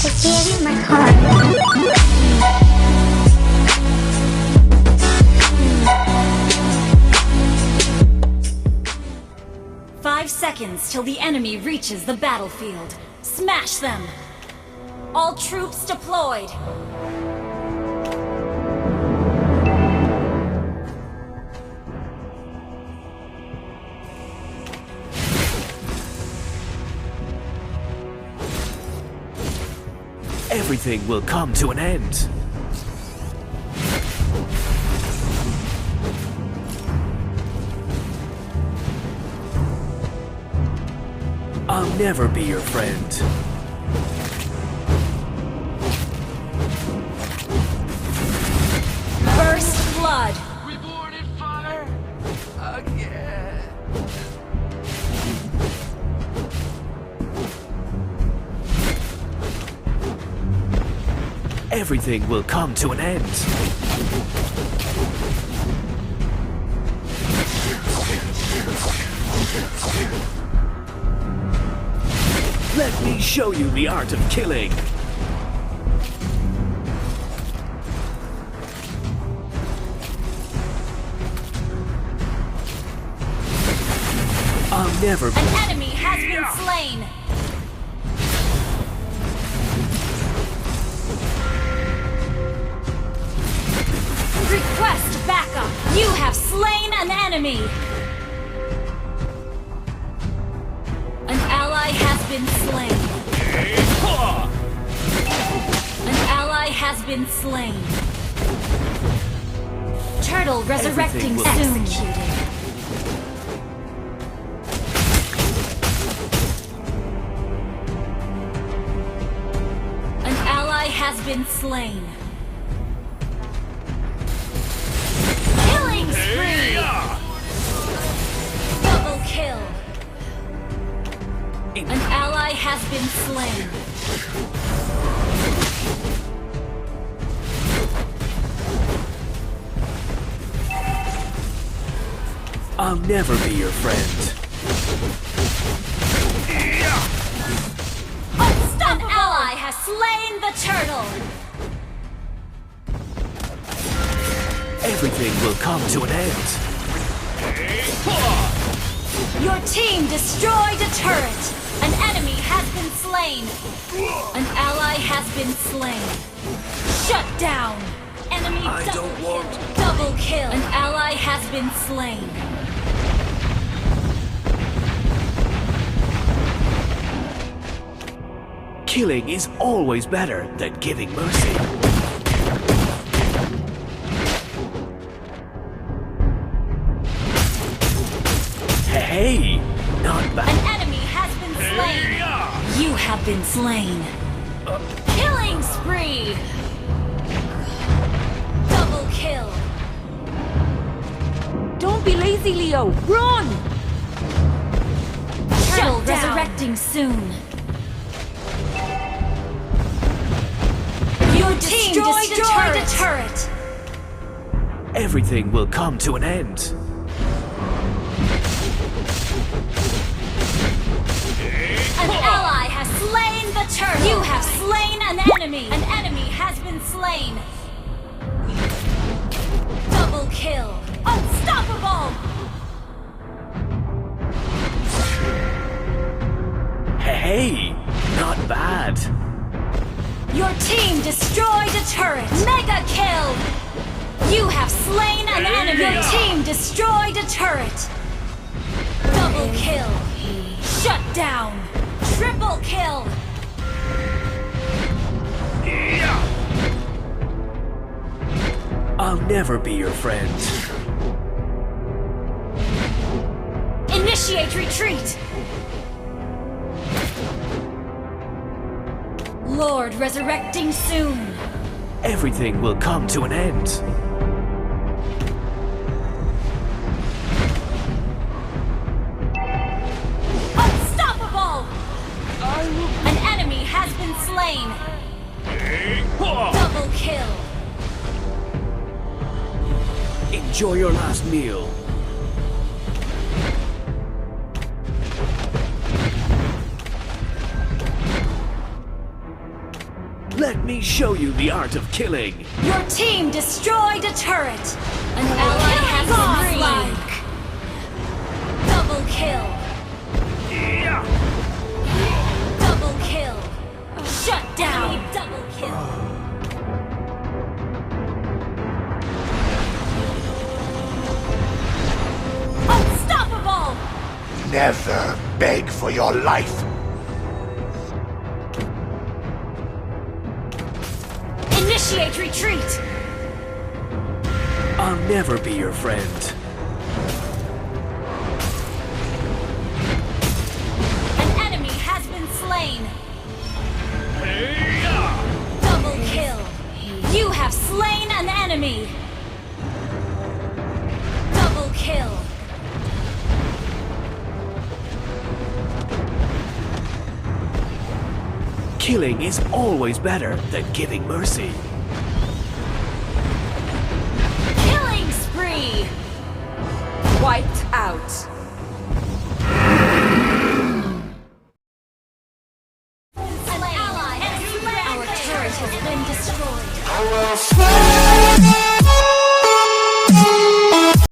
I gave you my heart. 5 seconds till the enemy reaches the battlefield. Smash them! All troops deployed! Everything will come to an end. I'll never be your friend. First blood! Reborn in fire again. Everything will come to an end. Let me show you the art of killing. I'll never be. An enemy has been slain! Request backup! You have slain an enemy! An ally has been slain. An ally has been slain. Turtle resurrecting soon. Executed. An ally has been slain. Killing spree! Double kill. An ally has been slain. I'll never be your friend. An ally has slain the turtle. Everything will come to an end. Your team destroyed a turret. An enemy has been slain. An ally has been slain. Shut down. Enemy I don't want. double kill. An ally has been slain. Killing is always better than giving mercy. Hey, not bad. An enemy has been slain. You have been slain. Killing spree. Double kill. Don't be lazy, Leo! Run! Turtle resurrecting soon. Your team destroyed a turret. Everything will come to an end. An ally has slain the turtle. You have slain an enemy. An enemy has been slain. Double kill. Unstoppable. Hey, not bad. Your team destroyed a turret. Mega kill. You have slain an enemy. Your team destroyed a turret. Double kill. Shut down. Triple kill. I'll never be your friend. Initiate retreat. Lord resurrecting soon. Everything will come to an end. Unstoppable! An enemy has been slain. Double kill. Enjoy your last meal. Let me show you the art of killing. Your team destroyed a turret. An ally has been slain. Double kill. Double kill. Shut down. Double kill. Unstoppable. Never beg for your life. Initiate retreat. I'll never be your friend. An enemy has been slain. Double kill. You have slain an enemy. Double kill. Killing is always better than giving mercy. Killing spree. Wiped out. An ally has slain. Our turret has been destroyed. I will